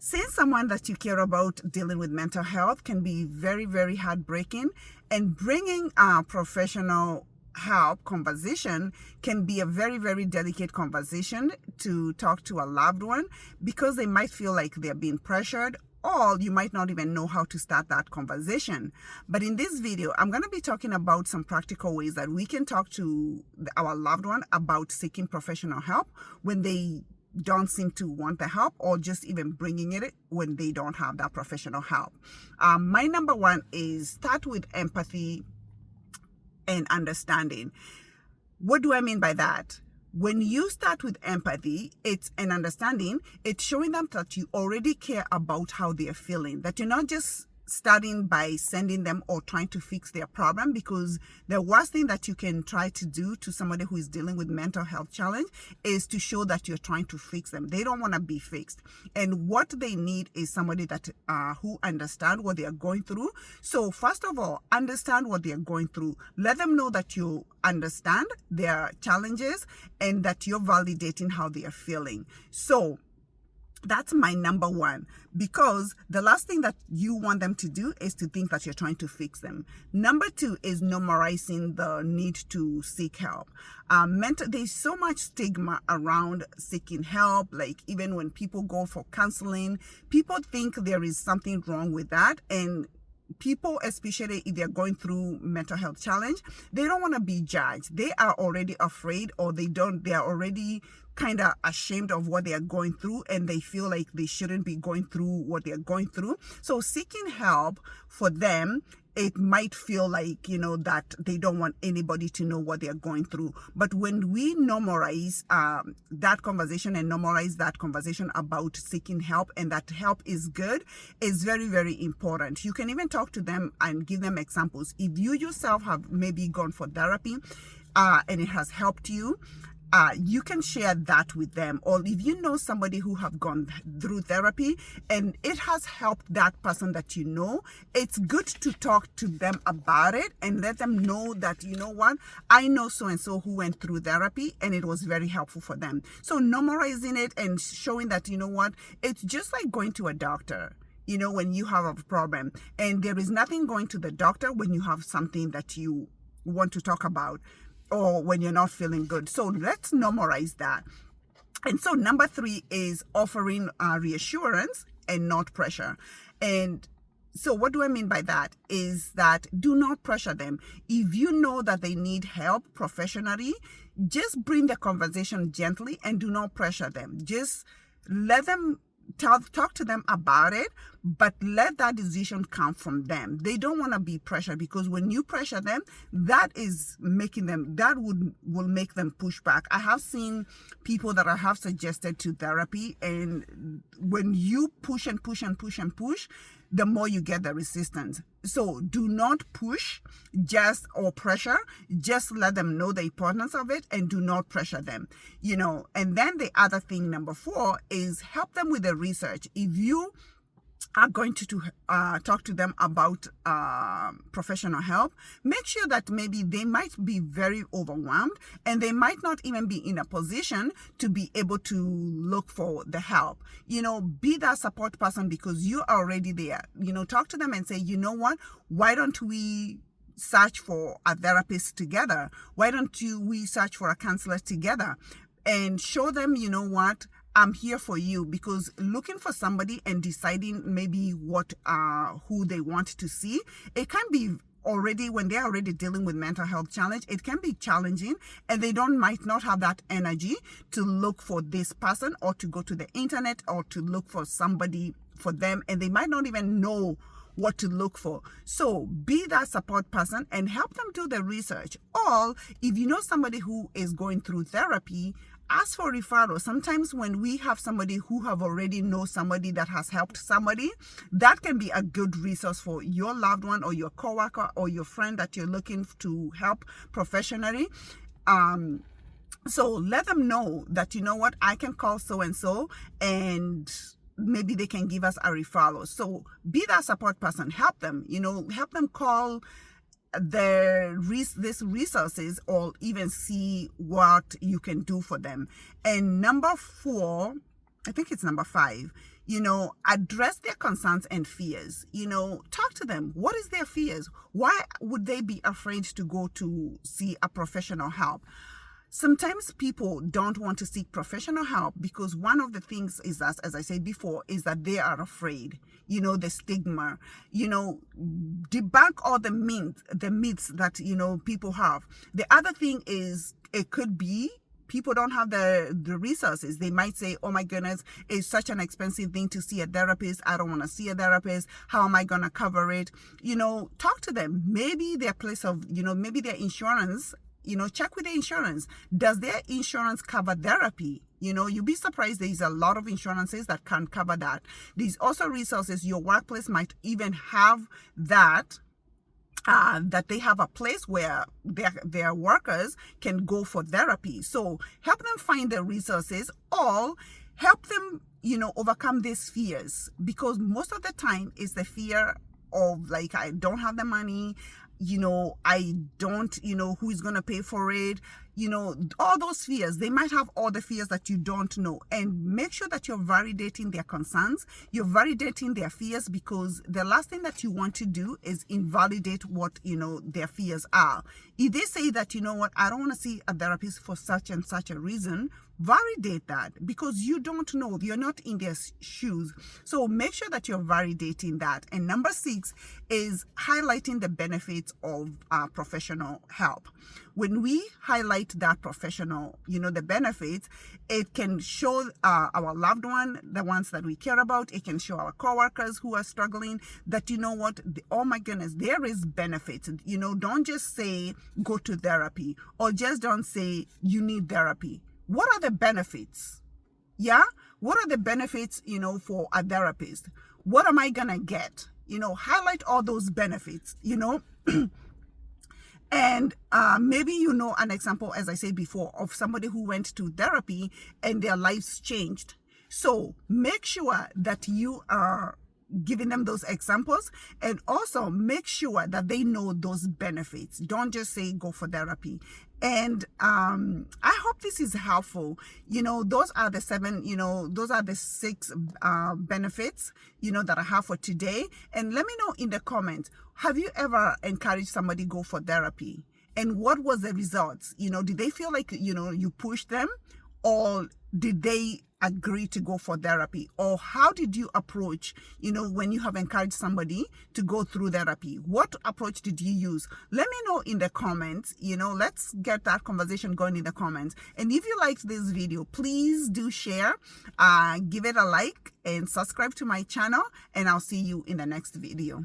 Seeing someone that you care about dealing with mental health can be very, very heartbreaking, and bringing a professional help conversation can be a very, very delicate conversation to talk to a loved one, because they might feel like they're being pressured, or you might not even know how to start that conversation. But in this video, I'm going to be talking about some practical ways that we can talk to our loved one about seeking professional help when they don't seem to want the help, or just even bringing it when they don't have that professional help. My number one is start with empathy and understanding. What do I mean by that? When you start with empathy, it's an understanding. It's showing them that you already care about how they're feeling, that you're not just starting by sending them or trying to fix their problem, because the worst thing that you can try to do to somebody who is dealing with mental health challenge is to show that you're trying to fix them. They don't want to be fixed, and what they need is somebody that who understand what they are going through. So first of all, understand what they are going through. Let them know that you understand their challenges and that you're validating how they are feeling. So that's my number one, because the last thing that you want them to do is to think that you're trying to fix them. Number two is normalizing the need to seek help. There's so much stigma around seeking help. Like, even when people go for counseling, people think there is something wrong with that, and people, especially if they're going through mental health challenge, they don't want to be judged. They are already afraid, or they are already kind of ashamed of what they are going through, and they feel like they shouldn't be going through what they're going through. So seeking help for them, it might feel like, that they don't want anybody to know what they're going through. But when we normalize that conversation, and normalize that conversation about seeking help, and that help is good, is very, very important. You can even talk to them and give them examples. If you yourself have maybe gone for therapy and it has helped you, you can share that with them. Or if you know somebody who have gone through therapy and it has helped that person that you know, it's good to talk to them about it and let them know that, you know what, I know so-and-so who went through therapy and it was very helpful for them. So normalizing it and showing that, you know what, it's just like going to a doctor. When you have a problem, and there is nothing going to the doctor when you have something that you want to talk about, or when you're not feeling good. So let's normalize that. And so number three is offering reassurance and not pressure. And so what do I mean by that? Is that do not pressure them. If you know that they need help professionally, just bring the conversation gently and do not pressure them. Just let them talk to them about it, but let that decision come from them. They don't want to be pressured, because when you pressure them, that will make them push back. I have seen people that I have suggested to therapy, and when you push and push and push and push, the more you get the resistance. So do not push or pressure. Just let them know the importance of it and do not pressure them. And then the other thing, number four, is help them with the research. If you are going to talk to them about professional help, make sure that maybe they might be very overwhelmed and they might not even be in a position to be able to look for the help. Be that support person, because you're already there. Talk to them and say, you know what, why don't we search for a therapist together? Why don't we search for a counselor together? And show them, you know what, I'm here for you. Because looking for somebody and deciding maybe who they want to see, it can be already, when they're already dealing with mental health challenge, it can be challenging, and they might not have that energy to look for this person, or to go to the internet, or to look for somebody for them, and they might not even know what to look for. So be that support person and help them do the research. Or if you know somebody who is going through therapy, ask for referral. Sometimes when we have somebody who have already know somebody that has helped somebody, that can be a good resource for your loved one, or your coworker, or your friend that you're looking to help professionally. So let them know that, you know what, I can call so-and-so, and maybe they can give us a referral. So be that support person. Help them, help them call these resources, or even see what you can do for them. And number four I think it's number 5, address their concerns and fears. Talk to them. What is their fears? Why would they be afraid to go to see a professional help? Sometimes people don't want to seek professional help because one of the things is that, as I said before, is that they are afraid, the stigma, debunk all the myths that, people have. The other thing is it could be people don't have the resources. They might say, oh my goodness, it's such an expensive thing to see a therapist. I don't want to see a therapist. How am I going to cover it? Talk to them. Maybe their place of, maybe their insurance, check with the insurance. Does their insurance cover therapy? You'd be surprised there's a lot of insurances that can cover that. There's also resources. Your workplace might even have that they have a place where their workers can go for therapy. So help them find the resources, or help them, overcome these fears, because most of the time it's the fear of like, I don't have the money, I don't, who is going to pay for it, all those fears. They might have all the fears that you don't know. And make sure that you're validating their concerns, you're validating their fears, because the last thing that you want to do is invalidate what, their fears are. If they say that, I don't want to see a therapist for such and such a reason, validate that, because you don't know, you're not in their shoes. So make sure that you're validating that. And number 6 is highlighting the benefits of professional help. When we highlight that professional, the benefits, it can show our loved one, the ones that we care about. It can show our coworkers who are struggling that, oh my goodness, there is benefits. Don't just say go to therapy, or just don't say you need therapy. What are the benefits? Yeah? What are the benefits, for a therapist? What am I going to get? Highlight all those benefits, And maybe an example, as I said before, of somebody who went to therapy and their lives changed. So make sure that you are giving them those examples, and also make sure that they know those benefits. Don't just say go for therapy. And I hope this is helpful. Those are the 7, those are the 6 benefits, that I have for today. And let me know in the comments, have you ever encouraged somebody go for therapy? And what was the results? Did they feel like, you pushed them, or did they agree to go for therapy? Or how did you approach, when you have encouraged somebody to go through therapy? What approach did you use? Let me know in the comments. Let's get that conversation going in the comments. And if you liked this video, please do share, give it a like, and subscribe to my channel, and I'll see you in the next video.